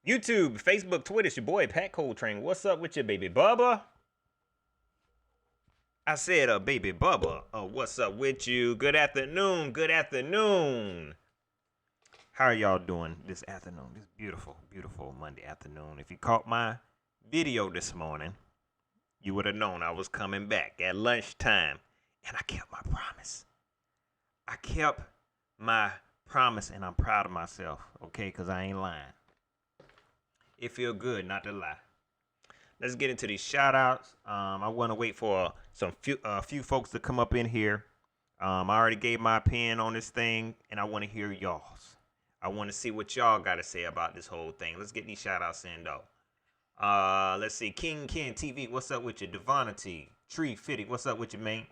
YouTube, Facebook, Twitter, it's your boy Pat Coletrain. What's up with your baby Bubba? I said, baby Bubba. What's up with you? Good afternoon. Good afternoon. How are y'all doing this afternoon? This beautiful, beautiful Monday afternoon. If you caught my video this morning, you would have known I was coming back at lunchtime. And I kept my promise. I kept my promise, and I'm proud of myself, okay? Because I ain't lying. It feel good not to lie. Let's get into these shout outs. I want to wait for a few folks to come up in here. I already gave my opinion on this thing, and I want to hear y'all's. I want to see what y'all got to say about this whole thing. Let's get these shout outs in, though. Let's see. King Ken TV, what's up with you? Devonity, Tree Fitty, what's up with you, man?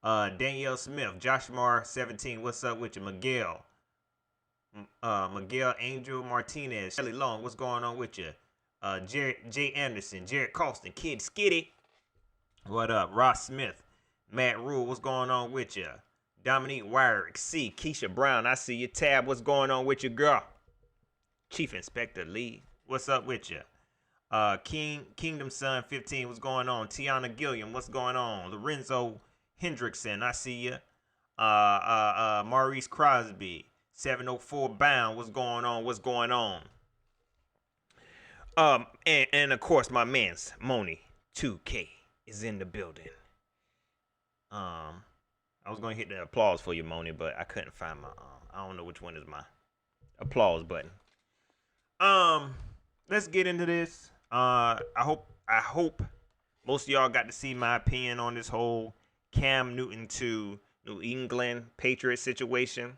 Danielle Smith, Josh Mar 17, what's up with you? Miguel Angel Martinez, Shelly Long, what's going on with you? Jared J. Anderson, Jared Colston, Kid Skitty, what up? Ross Smith, Matt Rule, what's going on with you? Dominique Wyrick, C. Keisha Brown, I see you. Tab, what's going on with you, girl? Chief Inspector Lee, what's up with you? Kingdom Son 15, what's going on? Tiana Gilliam, what's going on? Lorenzo Hendrickson, I see you. Maurice Crosby, 704 Bound, what's going on? What's going on? And of course, my man's Moni 2K is in the building. I was gonna hit the applause for you, Moni, but I couldn't find my I don't know which one is my applause button. Let's get into this. I hope most of y'all got to see my opinion on this whole Cam Newton to New England Patriots situation.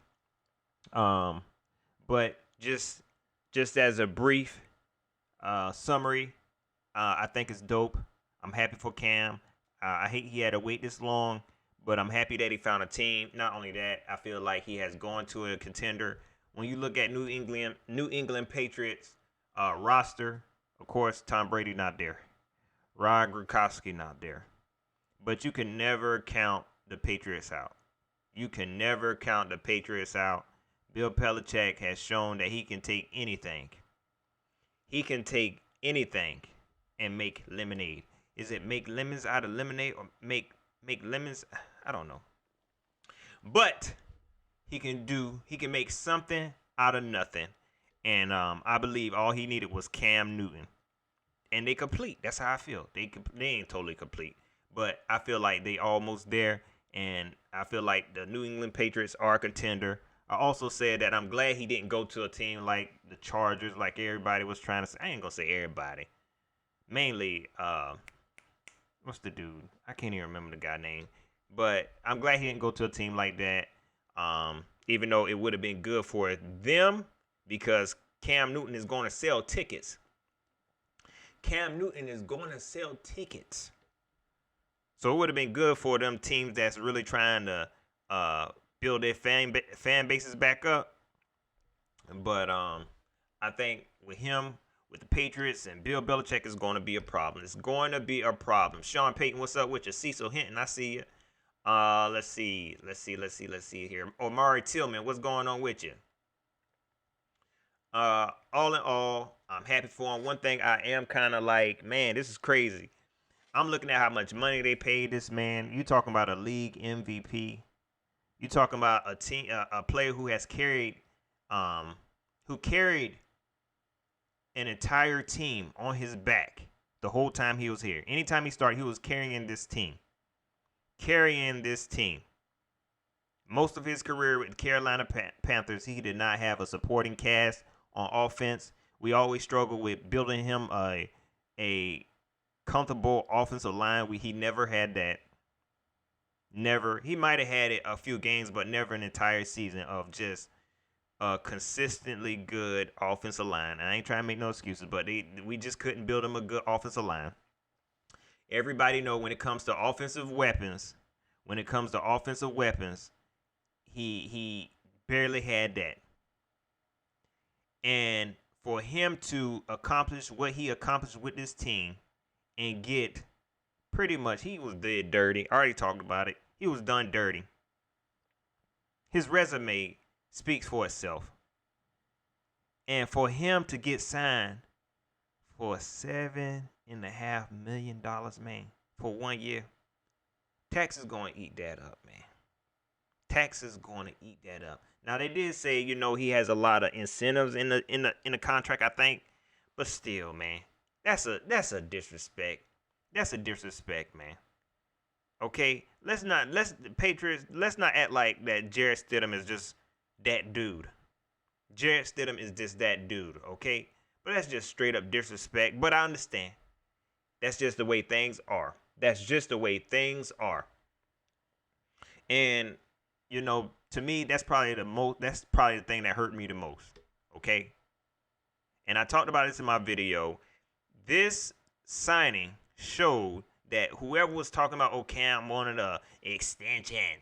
But just as a brief summary, I think it's dope. I'm happy for Cam. I hate he had to wait this long, but I'm happy that he found a team. Not only that, I feel like he has gone to a contender. When you look at New England Patriots roster, of course, Tom Brady not there. Rob Gronkowski not there. But you can never count the Patriots out. You can never count the Patriots out. Bill Belichick has shown that he can take anything. He can take anything and make lemonade. Is it make lemons out of lemonade or make lemons? I don't know. But he can make something out of nothing. And I believe all he needed was Cam Newton. And they complete. That's how I feel. They ain't totally complete. But I feel like they almost there. And I feel like the New England Patriots are a contender. I also said that I'm glad he didn't go to a team like the Chargers, like everybody was trying to say. I ain't going to say everybody. Mainly, what's the dude? I can't even remember the guy's name. But I'm glad he didn't go to a team like that, even though it would have been good for them because Cam Newton is going to sell tickets. Cam Newton is going to sell tickets. So it would have been good for them teams that's really trying to build their fan bases back up. But I think with him, with the Patriots and Bill Belichick, is going to be a problem. It's going to be a problem. Sean Payton, what's up with you? Cecil Hinton, I see you. Let's see here. Omari Tillman, what's going on with you? All in all, I'm happy for him. One thing I am kind of like, man, this is crazy. I'm looking at how much money they paid this man. You talking about a league MVP. You talking about a team, a player who has carried an entire team on his back the whole time he was here. Anytime he started, he was carrying this team. Most of his career with Carolina Panthers, he did not have a supporting cast on offense. We always struggled with building him a comfortable offensive line. He never had that. Never. He might have had it a few games, but never an entire season of just a consistently good offensive line. I ain't trying to make no excuses, but we just couldn't build him a good offensive line. Everybody know when it comes to offensive weapons, he barely had that. And for him to accomplish what he accomplished with this team and get pretty much, he was dead dirty. I already talked about it. He was done dirty. His resume speaks for itself. And for him to get signed for $7.5 million, man, for 1 year. Texas going to eat that up, man. Texas going to eat that up. Now they did say, you know, he has a lot of incentives in the contract, I think, but still, man, that's a disrespect. That's a disrespect, man. Okay, Patriots, let's not act like that Jarrett Stidham is just that dude. Jarrett Stidham is just that dude, okay? But that's just straight up disrespect. But I understand. That's just the way things are. That's just the way things are. And, you know, to me, that's probably the thing that hurt me the most. Okay? And I talked about this in my video. This signing showed that whoever was talking about, oh, Cam wanted a extension.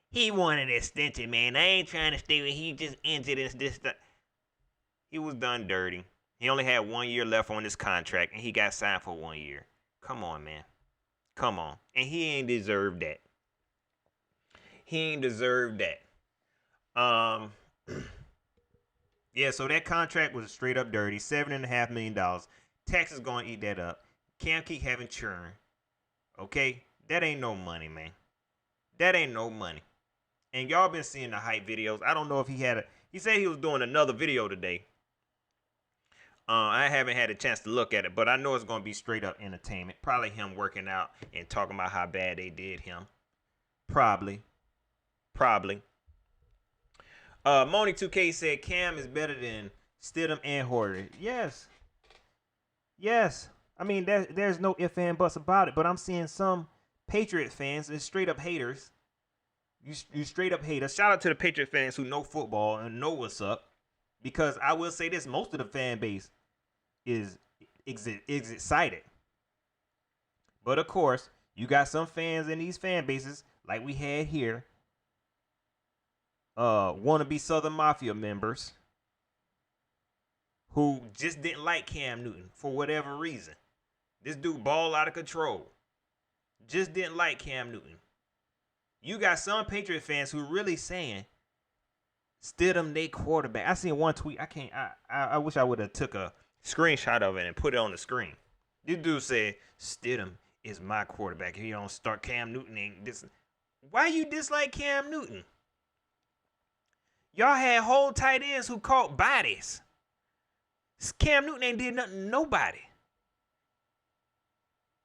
He wanted an extension, man. I ain't trying to stay with. He just injured this. He was done dirty. He only had 1 year left on his contract, and he got signed for 1 year. Come on, man. Come on. And he ain't deserved that. He ain't deserved that. Yeah, so that contract was straight up dirty. $7.5 million. Texas going to eat that up. Cam keep having churn. Okay? That ain't no money, man. That ain't no money. And y'all been seeing the hype videos. I don't know if he said he was doing another video today. I haven't had a chance to look at it, but I know it's going to be straight up entertainment. Probably him working out and talking about how bad they did him. Probably. Moni2K said Cam is better than Stidham and Horton. Yes. I mean, there's no ifs and buts about it, but I'm seeing some Patriot fans and straight up haters. You straight up haters. Shout out to the Patriot fans who know football and know what's up. Because I will say this, most of the fan base is excited. But of course, you got some fans in these fan bases, like we had here, wannabe Southern Mafia members who just didn't like Cam Newton for whatever reason. This dude ball out of control. Just didn't like Cam Newton. You got some Patriot fans who really saying Stidham, they quarterback. I seen one tweet. I wish I would have took a screenshot of it and put it on the screen. This dude said, Stidham is my quarterback. If you don't start Cam Newton, ain't this. Why you dislike Cam Newton? Y'all had whole tight ends who caught bodies. Cam Newton ain't did nothing to nobody.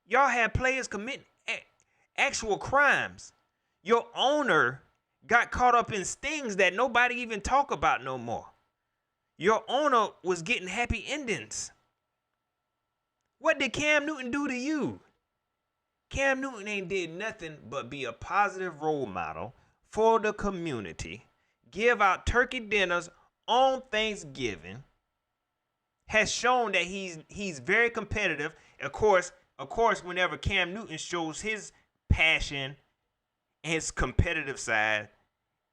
Y'all had players commit actual crimes. Your owner got caught up in stings that nobody even talk about no more. Your owner was getting happy endings. What did Cam Newton do to you? Cam Newton ain't did nothing but be a positive role model for the community, give out turkey dinners on Thanksgiving, has shown that he's very competitive. Of course, whenever Cam Newton shows his passion and his competitive side,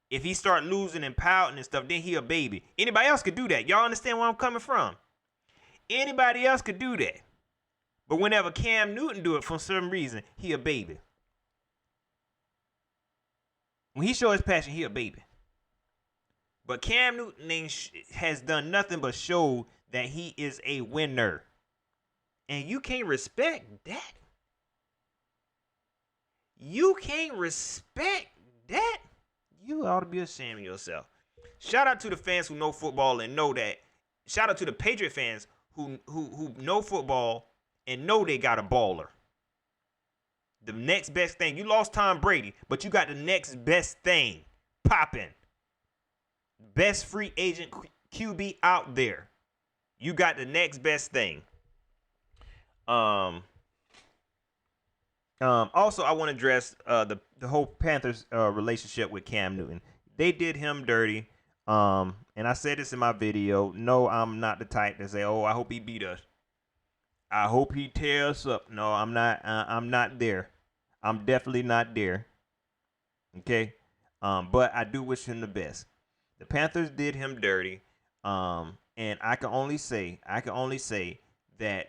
if he start losing and pouting and stuff, then he a baby. Anybody else could do that. Y'all understand where I'm coming from? Anybody else could do that. But whenever Cam Newton do it for some reason, he a baby. When he show his passion, he a baby. But Cam Newton has done nothing but show that he is a winner. And you can't respect that. You can't respect that. You ought to be ashamed of yourself. Shout out to the fans who know football and know that. Shout out to the Patriot fans who know football and know they got a baller. The next best thing. You lost Tom Brady, but you got the next best thing popping. Best free agent QB out there. You got the next best thing. Also, I want to address the whole Panthers relationship with Cam Newton. They did him dirty. And I said this in my video. No, I'm not the type to say, "Oh, I hope he beat us. I hope he tear us up." No, I'm not. I'm not there. I'm definitely not there. Okay. But I do wish him the best. The Panthers did him dirty. And I can only say that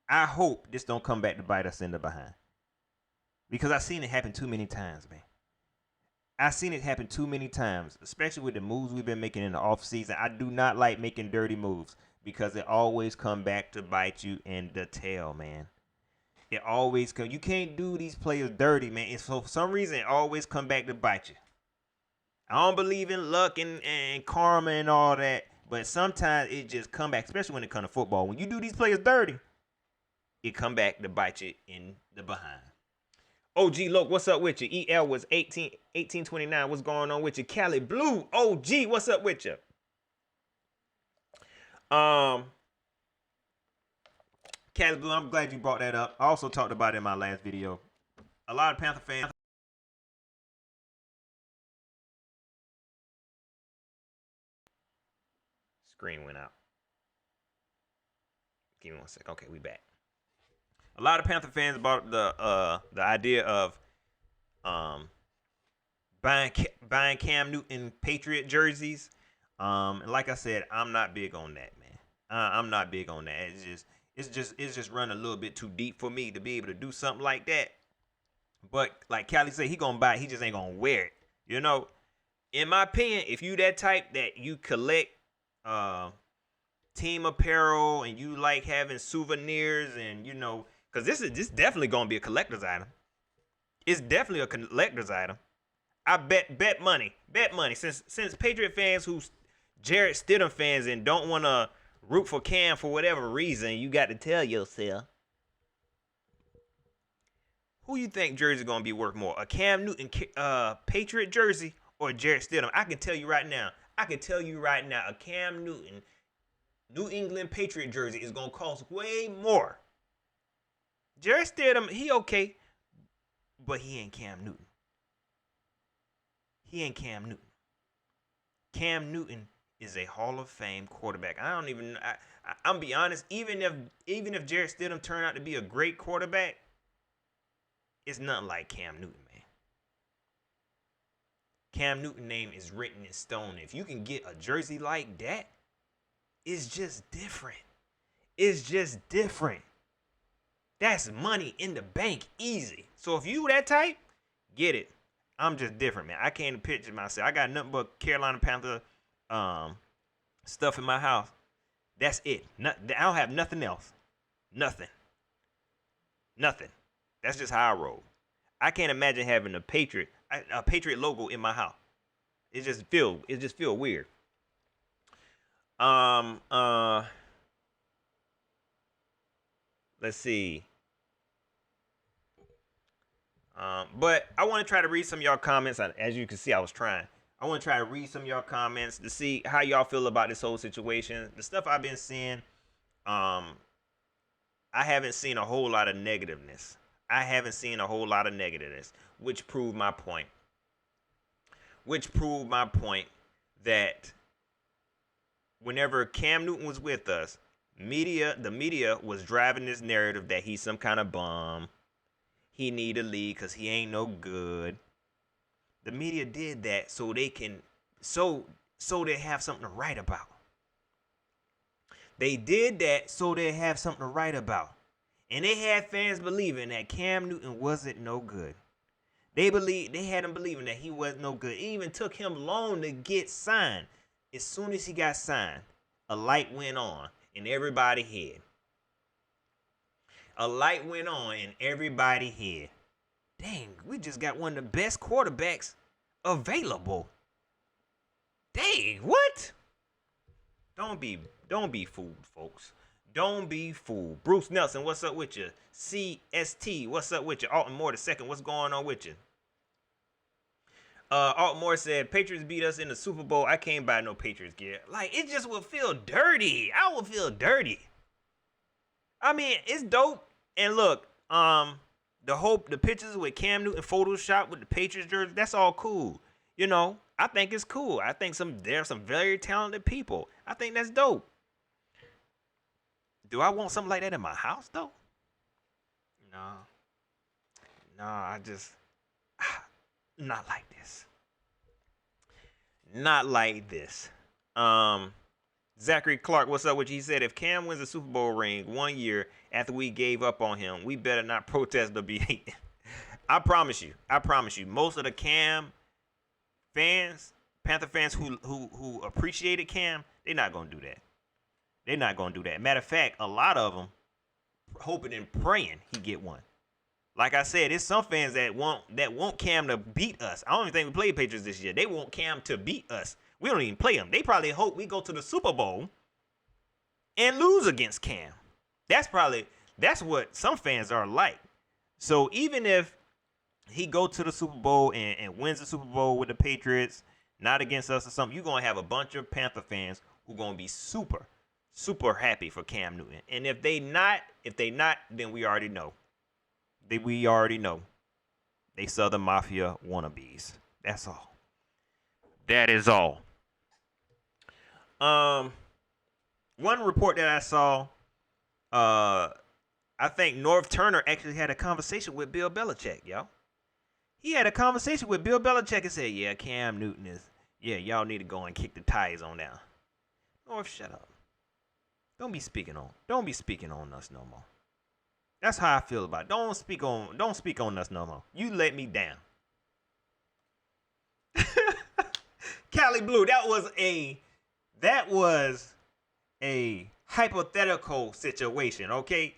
I hope this don't come back to bite us in the behind. Because I've seen it happen too many times, man. I've seen it happen too many times, especially with the moves we've been making in the off season. I do not like making dirty moves because it always come back to bite you in the tail, man. It always come. You can't do these players dirty, man. And so for some reason, it always come back to bite you. I don't believe in luck and karma and all that, but sometimes it just come back, especially when it comes to football. When you do these players dirty, it come back to bite you in the behind. OG Loke, what's up with you? EL was 1829. What's going on with you? Cali Blue, OG, what's up with you? Cali Blue, I'm glad you brought that up. I also talked about it in my last video. A lot of Panther fans. Screen went out. Give me 1 second. Okay, we back. A lot of Panther fans bought the idea of buying Cam Newton Patriot jerseys. And like I said, I'm not big on that, man. I'm not big on that. It's just running a little bit too deep for me to be able to do something like that. But like Callie said, he gonna buy it. He just ain't gonna wear it. You know, in my opinion, if you that type that you collect team apparel and you like having souvenirs and you know, because this definitely gonna be a collector's item. It's definitely a collector's item. I bet money. Since Patriot fans who's Jarrett Stidham fans and don't want to root for Cam for whatever reason, you got to tell yourself. Who you think jersey gonna be worth more? A Cam Newton Patriot jersey or Jarrett Stidham? I can tell you right now. A Cam Newton New England Patriot jersey is gonna cost way more. Jarrett Stidham, he okay, but he ain't Cam Newton. Cam Newton is a Hall of Fame quarterback. I'm be honest, even if Jarrett Stidham turned out to be a great quarterback, it's nothing like Cam Newton, man. Cam Newton name is written in stone. If you can get a jersey like that, it's just different. That's money in the bank, easy. So if you that type, get it. I'm just different, man. I can't picture myself. I got nothing but Carolina Panther stuff in my house. That's it. I don't have nothing else. Nothing. That's just how I roll. I can't imagine having a Patriot logo in my house. It just feel weird. Let's see. But I want to try to read some of y'all comments. As you can see, I was trying. I want to try to read some of y'all comments to see how y'all feel about this whole situation. The stuff I've been seeing, I haven't seen a whole lot of negativeness. Which proved my point. That whenever Cam Newton was with us, the media was driving this narrative that he's some kind of bum. He need a league because he ain't no good. The media did that so they can so they have something to write about. They did that so they have something to write about. And they had fans believing that Cam Newton wasn't no good. They had him believing that he wasn't no good. It even took him long to get signed. As soon as he got signed, a light went on in everybody's head. Dang, we just got one of the best quarterbacks available. Dang, what? Don't be fooled, folks. Don't be fooled. Bruce Nelson, what's up with you? CST, what's up with you? Alton Moore the second, what's going on with you? Alton Moore said, Patriots beat us in the Super Bowl. I can't buy no Patriots gear. Like, it just would feel dirty. I would feel dirty. I mean, it's dope. And look, the pictures with Cam Newton Photoshop with the Patriots jersey, that's all cool. You know, I think it's cool. I think there are some very talented people. I think that's dope. Do I want something like that in my house though? No, I just not like this. Zachary Clark, what's up with you? He said, if Cam wins a Super Bowl ring 1 year after we gave up on him, we better not protest or be hating. I promise you, most of the Cam Panther fans who appreciated Cam, they're not gonna do that. They're not gonna do that. Matter of fact, a lot of them hoping and praying he get one. Like I said, there's some fans that want Cam to beat us. I don't even think we played Patriots this year. They want Cam to beat us. We don't even play them. They probably hope we go to the Super Bowl and lose against Cam. That's what some fans are like. So even if he go to the Super Bowl and wins the Super Bowl with the Patriots, not against us or something, you're going to have a bunch of Panther fans who are going to be super, super happy for Cam Newton. And if they not, then we already know. We already know. They Southern Mafia wannabes. That's all. That is all. One report that I saw, I think North Turner actually had a conversation with Bill Belichick, y'all. He had a conversation with Bill Belichick and said, yeah, Cam Newton is, yeah, y'all need to go and kick the tires on down. North, shut up. Don't be speaking on us no more. That's how I feel about it. Don't speak on us no more. You let me down. Cali Blue, that was a hypothetical situation, okay?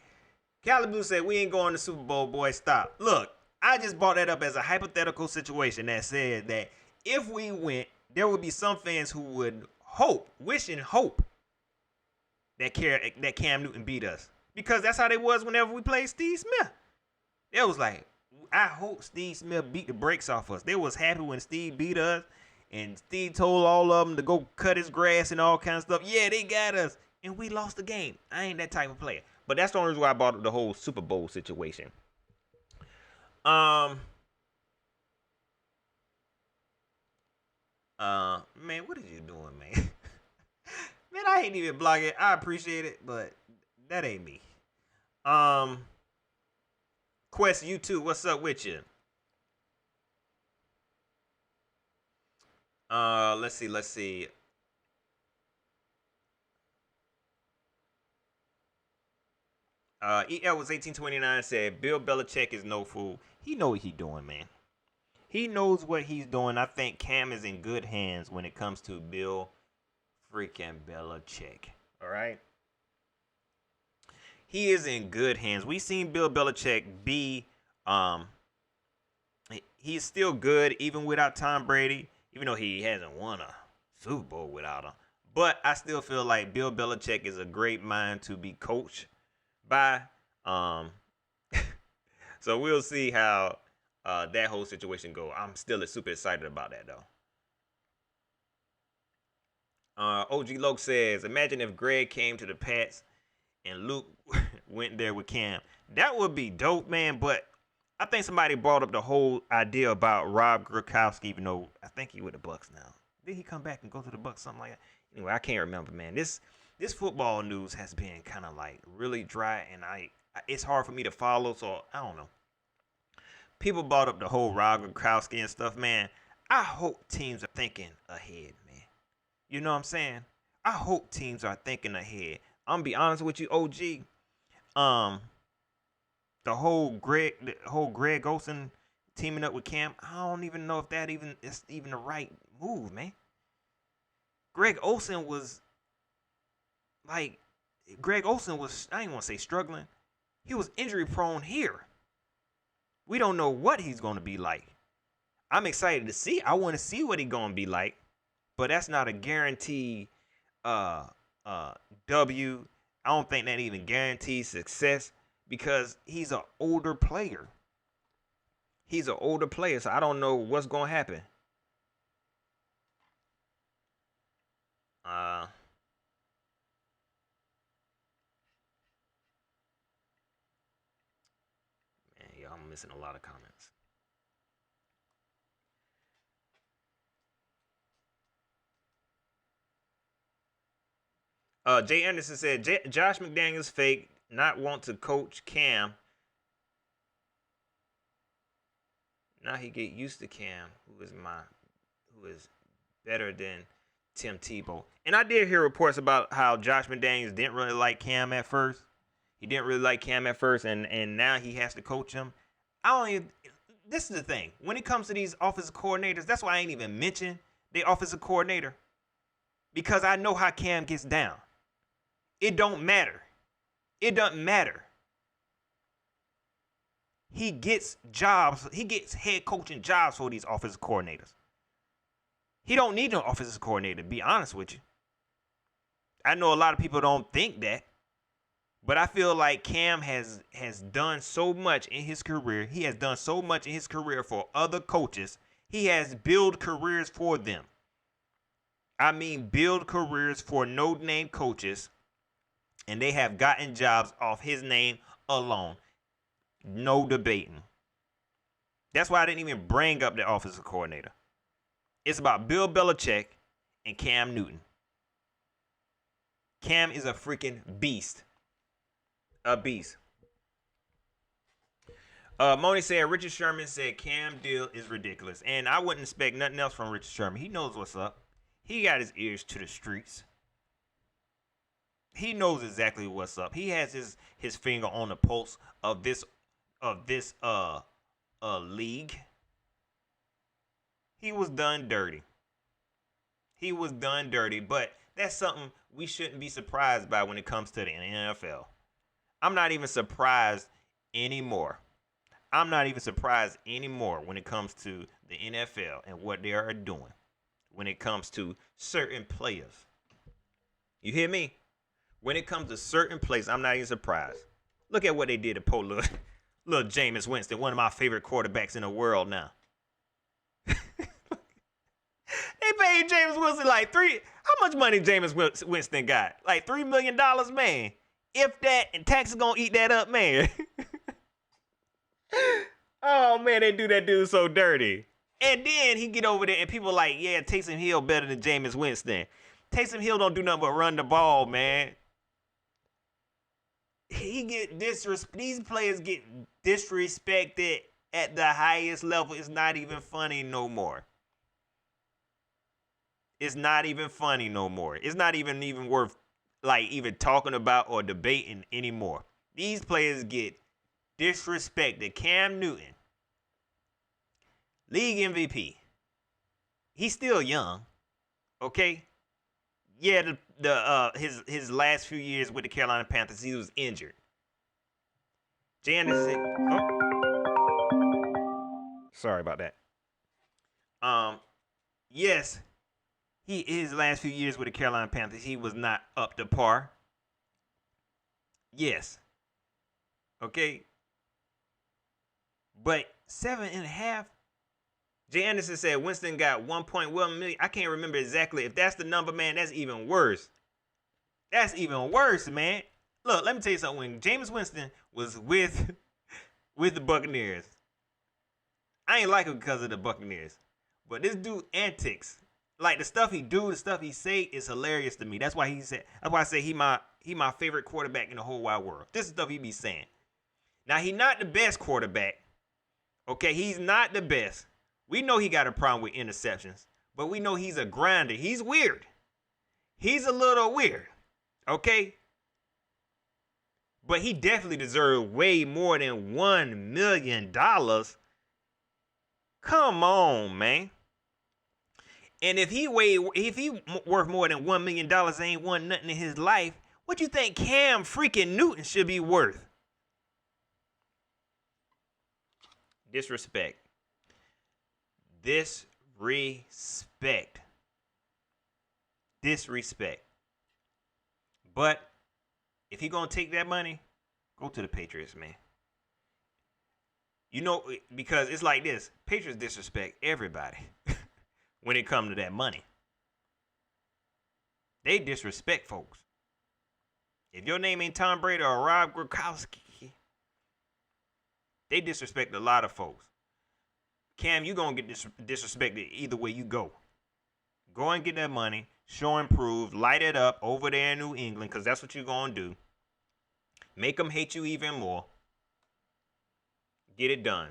Cali Blue said, we ain't going to Super Bowl, boy, stop. Look, I just brought that up as a hypothetical situation that said that if we went, there would be some fans who would wish and hope that Cam Newton beat us. Because that's how they was whenever we played Steve Smith. It was like, I hope Steve Smith beat the brakes off us. They was happy when Steve beat us. And Steve told all of them to go cut his grass and all kinds of stuff. Yeah, they got us. And we lost the game. I ain't that type of player. But that's the only reason why I brought up the whole Super Bowl situation. Man, what are you doing, man? Man, I ain't even block it. I appreciate it, but that ain't me. Quest, you too. What's up with you? Let's see. EL was 1829 said Bill Belichick is no fool. He know what he's doing, man. He knows what he's doing. I think Cam is in good hands when it comes to Bill freaking Belichick. All right. He is in good hands. We seen Bill Belichick be he's still good even without Tom Brady, even though he hasn't won a Super Bowl without him. But I still feel like Bill Belichick is a great mind to be coached by. So we'll see how that whole situation go. I'm still super excited about that though. OG Loke says, imagine if Greg came to the Pats and Luke went there with Cam. That would be dope, man. But I think somebody brought up the whole idea about Rob Gronkowski, even though I think he with the Bucks now. Did he come back and go to the Bucks, something like that? Anyway, I can't remember, man. This football news has been kind of like really dry, and it's hard for me to follow, so I don't know. People brought up the whole Rob Gronkowski and stuff, man. I hope teams are thinking ahead, man. You know what I'm saying? I hope teams are thinking ahead. I'm gonna be honest with you, OG. The whole Greg Olsen teaming up with Cam, I don't even know if that is even the right move, man. Greg Olsen was, I ain't want to say struggling. He was injury prone here. We don't know what he's going to be like. I'm excited to see. I want to see what he's going to be like. But that's not a guaranteed W. I don't think that even guarantees success because he's an older player. So I don't know what's going to happen. Man, y'all, I'm missing a lot of comments. Jay Anderson said Josh McDaniels fake, not want to coach Cam. Now he get used to Cam, who is better than Tim Tebow. And I did hear reports about how Josh McDaniels didn't really like Cam at first. And now he has to coach him. this is the thing. When it comes to these offensive coordinators, that's why I ain't even mention the offensive coordinator. Because I know how Cam gets down. It don't matter. It doesn't matter. He gets jobs. He gets head coaching jobs for these offensive coordinators. He don't need no offensive coordinator, to be honest with you. I know a lot of people don't think that. But I feel like Cam has done so much in his career. He has done so much in his career for other coaches. He has built careers for them. I mean, build careers for no-name coaches. And they have gotten jobs off his name alone. No debating. That's why I didn't even bring up the offensive coordinator. It's about Bill Belichick and Cam Newton. Cam is a freaking beast. A beast. Moni said Richard Sherman said Cam deal is ridiculous. And I wouldn't expect nothing else from Richard Sherman. He knows what's up. He got his ears to the streets. He knows exactly what's up. He has his finger on the pulse of this league. He was done dirty. He was done dirty, but that's something we shouldn't be surprised by when it comes to the NFL. I'm not even surprised anymore. I'm not even surprised anymore when it comes to the NFL and what they are doing when it comes to certain players. You hear me? When it comes to certain players, I'm not even surprised. Look at what they did to poor little Jameis Winston, one of my favorite quarterbacks in the world now. They paid Jameis Winston like how much money Jameis Winston got? Like $3 million, man. If that, and taxes gonna eat that up, man. Oh, man, they do that dude so dirty. And then he get over there and people like, yeah, Taysom Hill better than Jameis Winston. Taysom Hill don't do nothing but run the ball, man. These players get disrespected at the highest level. It's not even funny no more. It's not even funny no more. It's not even worth even talking about or debating anymore. These players get disrespected. Cam Newton, league MVP. He's still young, okay? Yeah, his last few years with the Carolina Panthers, he was injured. Janice said, sorry about that. Yes, his last few years with the Carolina Panthers, he was not up to par. Yes. Okay. But 7.5. Jay Anderson said Winston got 1.1 million. I can't remember exactly. If that's the number, man, that's even worse. That's even worse, man. Look, let me tell you something. When Jameis Winston was with the Buccaneers, I ain't like him because of the Buccaneers. But this dude antics, like the stuff he do, the stuff he say is hilarious to me. That's why I say he my favorite quarterback in the whole wide world. This is stuff he be saying. Now, he not the best quarterback. Okay, he's not the best. We know he got a problem with interceptions, but we know he's a grinder. He's weird. He's a little weird, okay? But he definitely deserved way more than $1 million. Come on, man. And if he worth more than $1 million, ain't won nothing in his life, what you think Cam freaking Newton should be worth? Disrespect. Disrespect. But if he gonna take that money, go to the Patriots, man. You know, because it's like this. Patriots disrespect everybody when it comes to that money. They disrespect folks. If your name ain't Tom Brady or Rob Gronkowski, they disrespect a lot of folks. Cam, you going to get disrespected either way you go. Go and get that money. Show and prove. Light it up over there in New England because that's what you're going to do. Make them hate you even more. Get it done.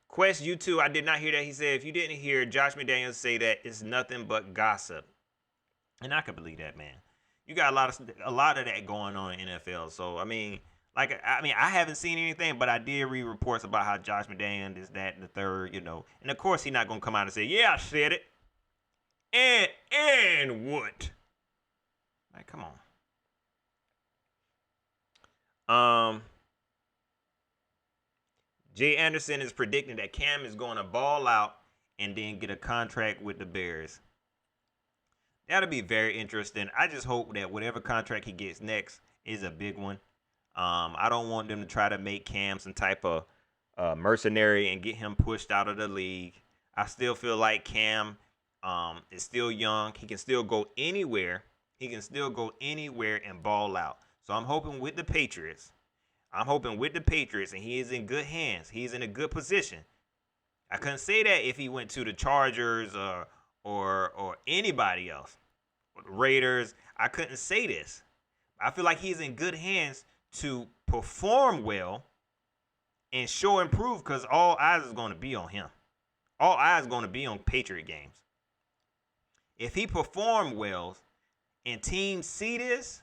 Quest YouTube, I did not hear that. He said, if you didn't hear Josh McDaniels say that, it's nothing but gossip. And I can believe that, man. You got a lot of that going on in NFL. So I mean, I haven't seen anything, but I did read reports about how Josh McDaniels is that and the third, and of course he's not gonna come out and say, "Yeah, I said it," and what? Like, come on. Jay Anderson is predicting that Cam is going to ball out and then get a contract with the Bears. That'll be very interesting. I just hope that whatever contract he gets next is a big one. I don't want them to try to make Cam some type of mercenary and get him pushed out of the league. I still feel like Cam is still young. He can still go anywhere. He can still go anywhere and ball out. So I'm hoping with the Patriots. And he is in good hands. He's in a good position. I couldn't say that if he went to the Chargers or anybody else, or the Raiders. I couldn't say this. I feel like he's in good hands to perform well and show and prove, because all eyes is going to be on him. All eyes is going to be on Patriot games. If he perform well and teams see this,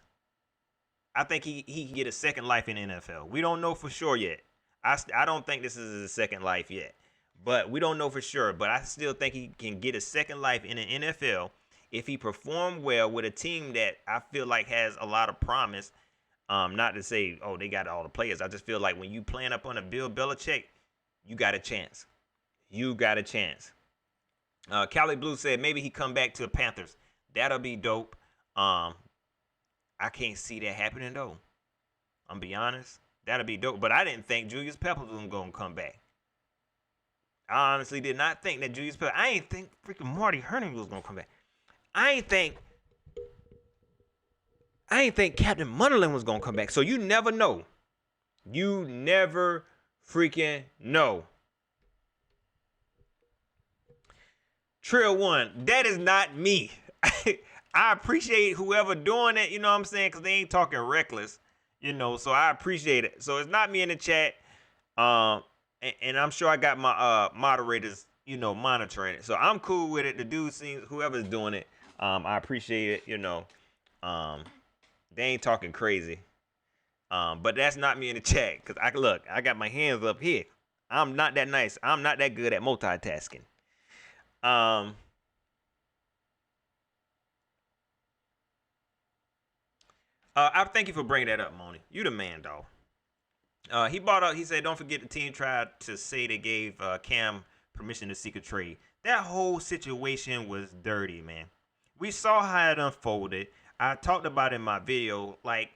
I think he can get a second life in the NFL. We don't know for sure yet. I don't think this is his second life yet. But we don't know for sure. But I still think he can get a second life in the NFL if he perform well with a team that I feel like has a lot of promise. Not to say, oh, they got all the players. I just feel like when you playing up on a Bill Belichick, you got a chance. You got a chance. Cali Blue said maybe he come back to the Panthers. That'll be dope. I can't see that happening, though. I'm be honest. That'll be dope. But I didn't think Julius Peppers was going to come back. I honestly did not think that Julius Peppers. I ain't think freaking Marty Herning was going to come back. I ain't think Captain Munderland was going to come back. So you never know. You never freaking know. Trill 1, that is not me. I appreciate whoever doing it, you know what I'm saying? Because they ain't talking reckless, so I appreciate it. So it's not me in the chat. And I'm sure I got my moderators, monitoring it. So I'm cool with it. The dude seems, whoever's doing it, I appreciate it, they ain't talking crazy. But that's not me in the chat. Because I got my hands up here. I'm not that nice. I'm not that good at multitasking. I thank you for bringing that up, Moni. You the man, dog. He said, don't forget the team tried to say they gave Cam permission to seek a trade. That whole situation was dirty, man. We saw how it unfolded. I talked about it in my video. Like,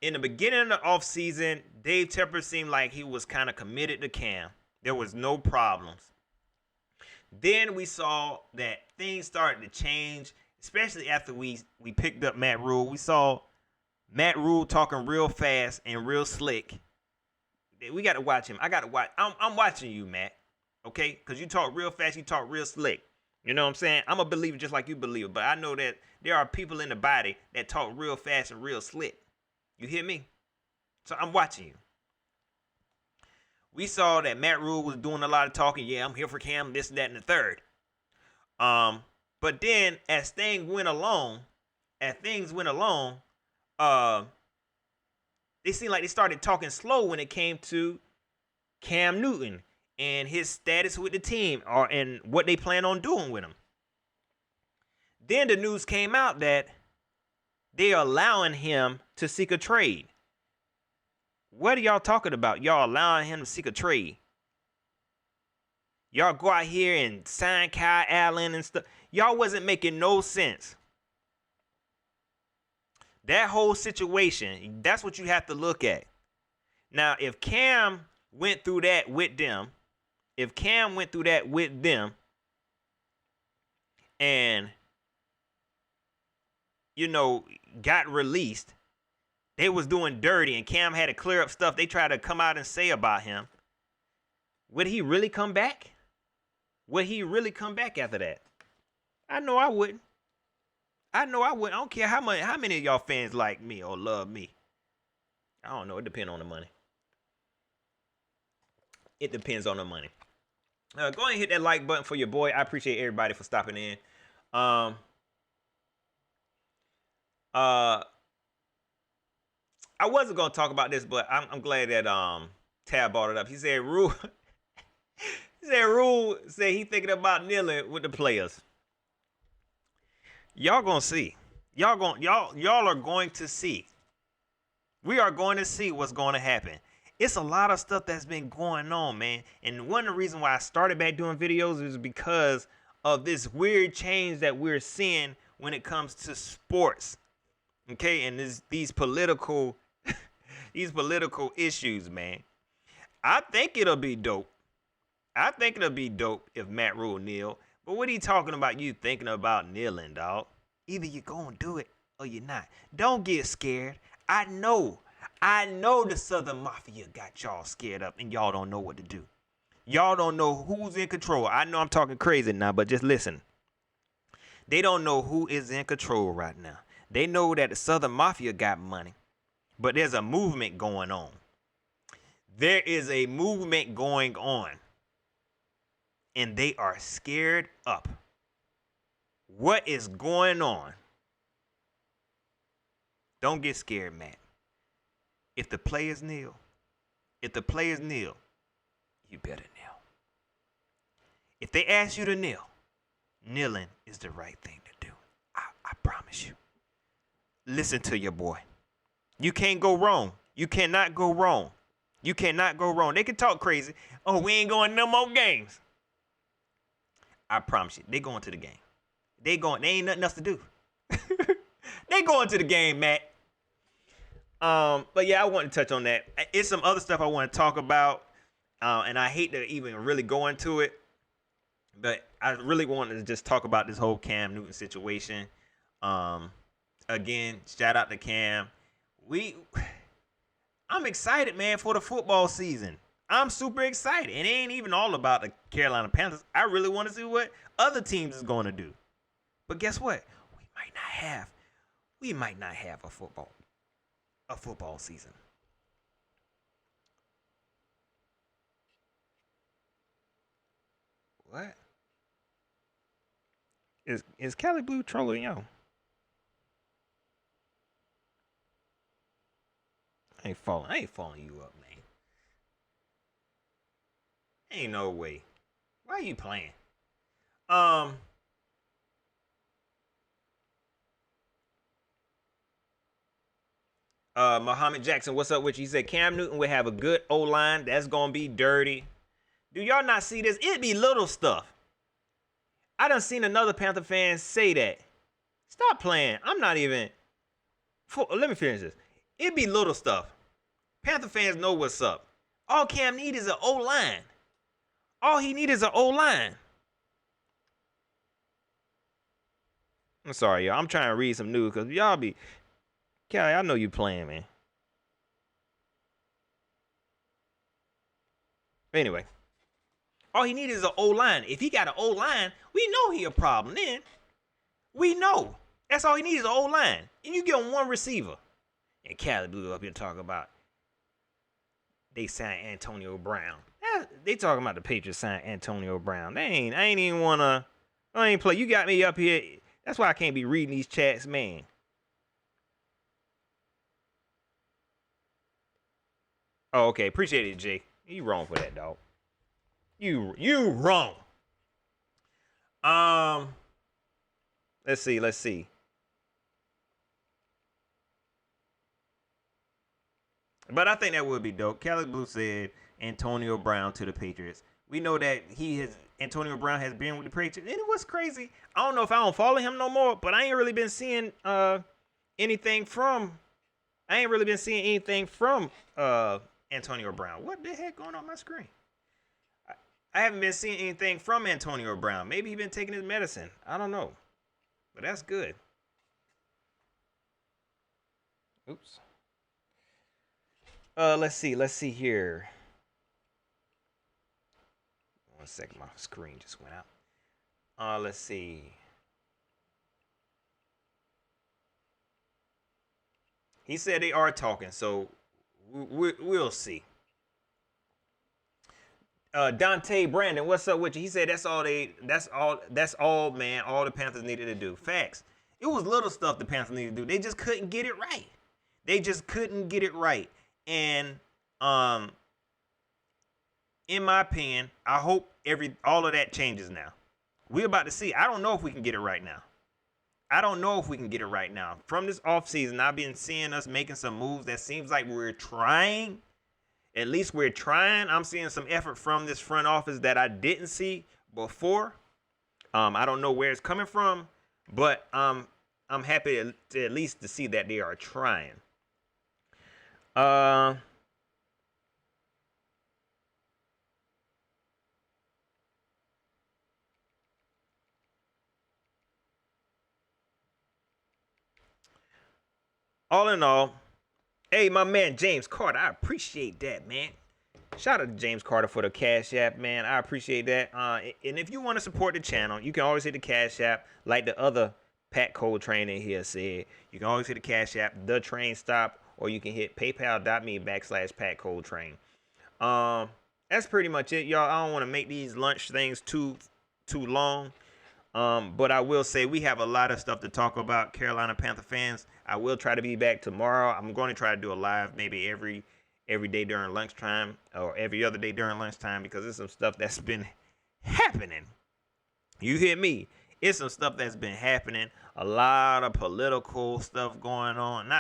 in the beginning of the offseason, Dave Tepper seemed like he was kind of committed to Cam. There was no problems. Then we saw that things started to change, especially after we picked up Matt Rule. We saw Matt Rule talking real fast and real slick. We got to watch him. I got to watch. I'm watching you, Matt. Okay? Because you talk real fast. You talk real slick. You know what I'm saying? I'm a believer just like you believe. But I know that there are people in the body that talk real fast and real slick. You hear me? So I'm watching you. We saw that Matt Rule was doing a lot of talking. Yeah, I'm here for Cam, this, that, and the third. But then as things went along, they seemed like they started talking slow when it came to Cam Newton and his status with the team and what they plan on doing with him. Then the news came out that they are allowing him to seek a trade. What are y'all talking about? Y'all allowing him to seek a trade. Y'all go out here and sign Kyle Allen and stuff. Y'all wasn't making no sense. That whole situation, that's what you have to look at. Now, if Cam went through that with them, and, got released, they was doing dirty, and Cam had to clear up stuff they tried to come out and say about him, would he really come back? Would he really come back after that? I know I wouldn't. I don't care how many of y'all fans like me or love me. I don't know. It depends on the money. It depends on the money. Go ahead and hit that like button for your boy. I appreciate everybody for stopping in. I wasn't gonna talk about this, but I'm glad that Tab brought it up. He said Rule Rule said he thinking about kneeling with the players. Y'all gonna see. Y'all are going to see. We are going to see what's going to happen. It's a lot of stuff that's been going on, man. And one of the reasons why I started back doing videos is because of this weird change that we're seeing when it comes to sports. Okay, and these political issues, man. I think it'll be dope. I think it'll be dope if Matt Rule kneel. But what are you talking about? You thinking about kneeling, dog? Either you're gonna do it or you're not. Don't get scared. I know the Southern Mafia got y'all scared up and y'all don't know what to do. Y'all don't know who's in control. I know I'm talking crazy now, but just listen. They don't know who is in control right now. They know that the Southern Mafia got money, but there's a movement going on. There is a movement going on, and they are scared up. What is going on? Don't get scared, Matt. If the players kneel, you better kneel. If they ask you to kneel, kneeling is the right thing to do. I promise you. Listen to your boy. You can't go wrong. You cannot go wrong. You cannot go wrong. They can talk crazy. Oh, we ain't going no more games. I promise you, they going to the game. They ain't nothing else to do. They going to the game, Matt. But yeah, I want to touch on that. It's some other stuff I want to talk about. And I hate to even really go into it. But I really wanted to just talk about this whole Cam Newton situation. Again, shout out to Cam. I'm excited, man, for the football season. I'm super excited. And it ain't even all about the Carolina Panthers. I really want to see what other teams is going to do. But guess what? We might not have a football season. What? Is Cali Blue trolling y'all? I ain't following you up, man. Ain't no way. Why are you playing? Muhammad Jackson, what's up with you? He said Cam Newton will have a good O-line. That's gonna be dirty. Do y'all not see this? It'd be little stuff. I done seen another Panther fan say that. Stop playing. I'm not even. Let me finish this. It'd be little stuff. Panther fans know what's up. All Cam need is an O-line. All he need is an O-line. I'm sorry, y'all. I'm trying to read some news because y'all be. Callie, I know you playing, man. Anyway. All he needs is an O-line. If he got an O-line, we know he a problem then. We know. That's all he needs is an O-line. And you give him one receiver. And Cali Blue up here talking about they signed Antonio Brown. They talking about the Patriots signed Antonio Brown. I ain't even wanna. I ain't play. You got me up here. That's why I can't be reading these chats, man. Oh, okay. Appreciate it, Jay. You wrong for that, dog. You wrong. Let's see. But I think that would be dope. Cali Blue said Antonio Brown to the Patriots. We know that Antonio Brown has been with the Patriots. And it was crazy. I don't know if I don't follow him no more, but I ain't really been seeing anything from Antonio Brown. What the heck going on my screen? I haven't been seeing anything from Antonio Brown. Maybe he's been taking his medicine. I don't know. But that's good. Oops. Let's see here. One second, my screen just went out. Let's see. He said they are talking, so we'll see. Dante Brandon, what's up with you? He said that's all, man. All the Panthers needed to do. Facts. It was little stuff the Panthers needed to do. They just couldn't get it right. They just couldn't get it right. And in my opinion, I hope all of that changes now. We're about to see. I don't know if we can get it right now. I don't know if we can get it right now. From this offseason, I've been seeing us making some moves that seems like we're trying. At least we're trying. I'm seeing some effort from this front office that I didn't see before. I don't know where it's coming from, but I'm happy to at least to see that they are trying. All in all, hey, my man James Carter, I appreciate that, man. Shout out to James Carter for the Cash App, man. I appreciate that. And if you want to support the channel, you can always hit the Cash App, like the other Pat Coletrain in here said. You can always hit the Cash App, TheTrainStop, or you can hit paypal.me/Pat Coletrain. That's pretty much it, y'all. I don't want to make these lunch things too long. But I will say we have a lot of stuff to talk about, Carolina Panther fans. I will try to be back tomorrow. I'm going to try to do a live maybe every day during lunchtime or every other day during lunchtime because there's some stuff that's been happening. You hear me? It's some stuff that's been happening. A lot of political stuff going on.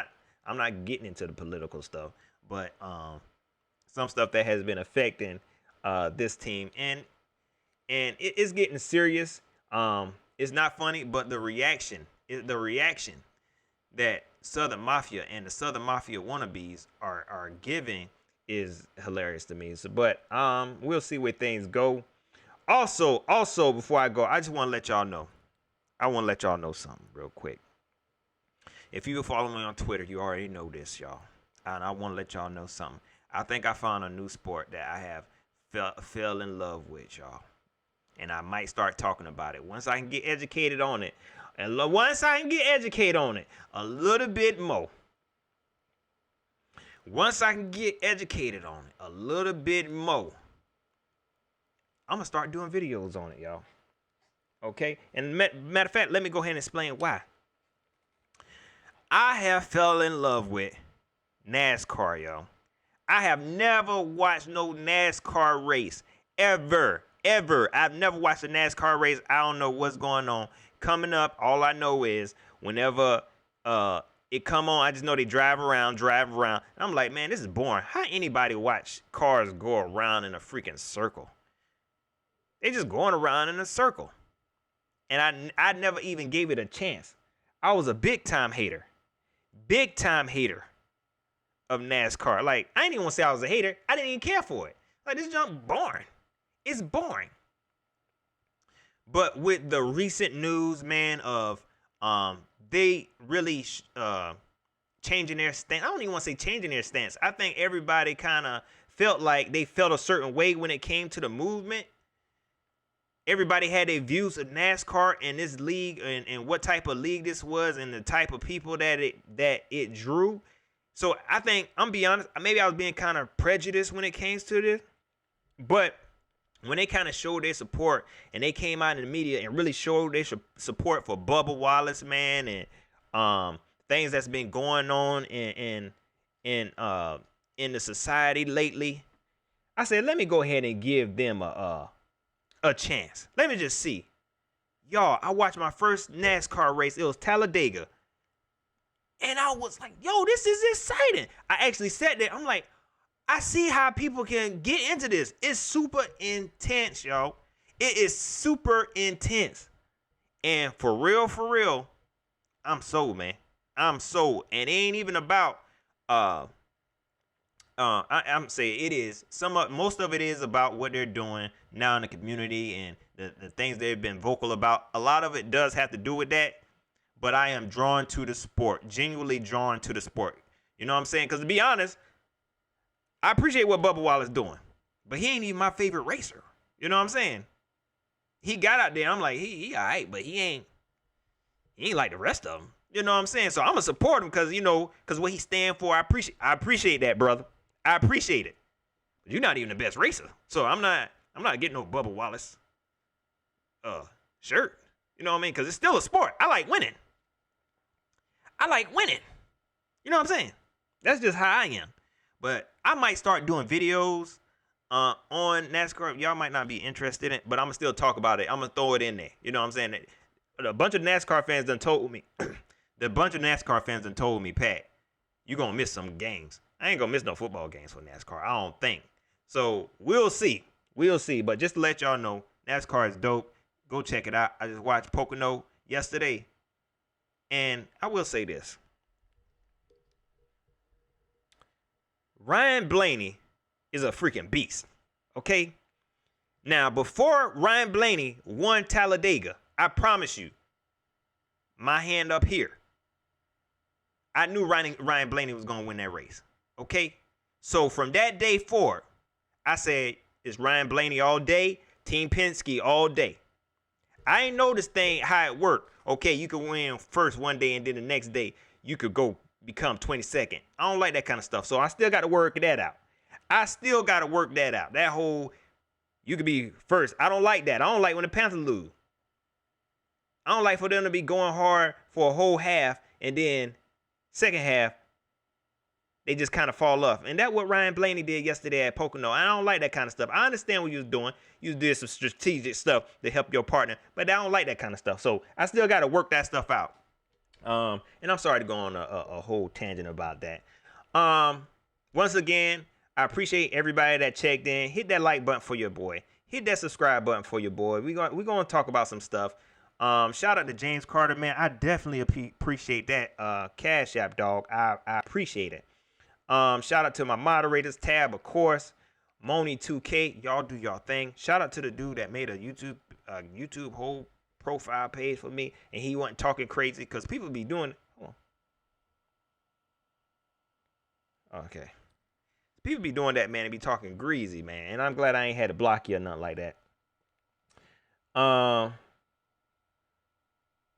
I'm not getting into the political stuff, but some stuff that has been affecting this team, and it's getting serious. It's not funny, but the reaction that Southern Mafia and the Southern Mafia wannabes are giving is hilarious to me. So, but we'll see where things go. Also, before I go, I just want to let y'all know. I want to let y'all know something real quick. If you follow me on Twitter, you already know this, y'all. And I want to let y'all know something. I think I found a new sport that I have fell in love with, y'all. And I might start talking about it once I can get educated on it. And once I can get educated on it a little bit more. Once I can get educated on it a little bit more, I'm going to start doing videos on it, y'all. Okay? And matter of fact, let me go ahead and explain why. I have fell in love with NASCAR, y'all. I have never watched no NASCAR race ever. I've never watched a NASCAR race. I don't know what's going on. Coming up, all I know is whenever it come on, I just know they drive around. I'm like, man, this is boring. How anybody watch cars go around in a freaking circle? They just going around in a circle. And I never even gave it a chance. I was a big time hater of NASCAR. Like, I didn't even want to say I was a hater. I didn't even care for it. Like, this junk boring. It's boring. But with the recent news, man, of they really changing their stance. I don't even want to say changing their stance. I think everybody kind of felt like they felt a certain way when it came to the movement. Everybody had their views of NASCAR and this league and what type of league this was and the type of people that it drew. So I think, I'm be honest, maybe I was being kind of prejudiced when it came to this. But when they kind of showed their support and they came out in the media and really showed their support for Bubba Wallace, man, and things that's been going on in the society lately, I said, let me go ahead and give them a chance. Let me just see. Y'all, I watched my first NASCAR race. It was Talladega. And I was like, yo, this is exciting. I actually sat there. I'm like, I see how people can get into this. It's super intense, y'all. It is super intense. And for real, I'm sold, man. I'm sold. And it ain't even about I'm saying it is. Most of it is about what they're doing now in the community and the things they've been vocal about. A lot of it does have to do with that. But I am drawn to the sport, genuinely drawn to the sport. You know what I'm saying? Because to be honest, I appreciate what Bubba Wallace doing, but he ain't even my favorite racer. You know what I'm saying? He got out there. I'm like, he all right, but he ain't like the rest of them. You know what I'm saying? So I'm gonna support him because what he stand for. I appreciate that, brother. I appreciate it. But you're not even the best racer, so I'm not getting no Bubba Wallace shirt. You know what I mean? Because it's still a sport. I like winning. I like winning. You know what I'm saying? That's just how I am. But I might start doing videos on NASCAR. Y'all might not be interested in it, but I'm gonna still talk about it. I'm gonna throw it in there. You know what I'm saying? A bunch of NASCAR fans done told me. Pat, you gonna miss some games. I ain't gonna miss no football games for NASCAR. I don't think. So we'll see. We'll see. But just to let y'all know, NASCAR is dope. Go check it out. I just watched Pocono yesterday. And I will say this. Ryan Blaney is a freaking beast. Okay? Now, before Ryan Blaney won Talladega, I promise you, my hand up here, I knew Ryan Blaney was going to win that race. Okay? So from that day forward, I said, it's Ryan Blaney all day, Team Penske all day. I ain't know this thing, how it worked. Okay, you could win first one day and then the next day you could go become 22nd. I don't like that kind of stuff. So I still got to work that out. That whole, you could be first. I don't like that. I don't like when the Panthers lose. I don't like for them to be going hard for a whole half and then second half, they just kind of fall off. And that's what Ryan Blaney did yesterday at Pocono. I don't like that kind of stuff. I understand what you was doing. You did some strategic stuff to help your partner, but I don't like that kind of stuff. So I still got to work that stuff out. And I'm sorry to go on a whole tangent about that. Once again, I appreciate everybody that checked in. Hit that like button for your boy. Hit that subscribe button for your boy. We're going to talk about some stuff. Shout out to James Carter, man. I definitely appreciate that Cash App, dog. I appreciate it. Shout out to my moderators tab, of course. Moni2K, y'all do y'all thing. Shout out to the dude that made a YouTube whole profile page for me, and he wasn't talking crazy because people be doing. Okay, people be doing that, man, and be talking greasy, man. And I'm glad I ain't had to block you or nothing like that.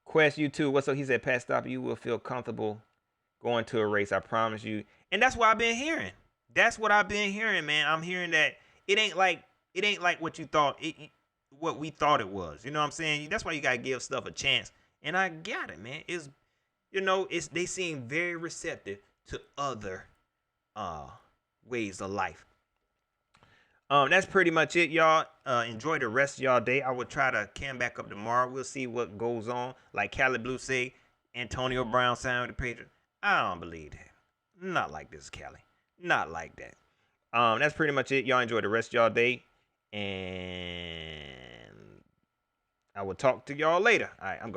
Quest YouTube, what's up? He said, Pat, stop. You will feel comfortable going to a race. I promise you. And that's what I've been hearing. That's what I've been hearing, man. I'm hearing that it ain't like what you thought what we thought it was. You know what I'm saying? That's why you gotta give stuff a chance. And I got it, man. They seem very receptive to other ways of life. That's pretty much it, y'all. Enjoy the rest of y'all day. I will try to cam back up tomorrow. We'll see what goes on. Like Cali Blue say, Antonio Brown signed with the Patriots. I don't believe that. Not like this, Cali. Not like that. That's pretty much it. Y'all enjoy the rest of y'all day. And I will talk to y'all later. All right, I'm gone.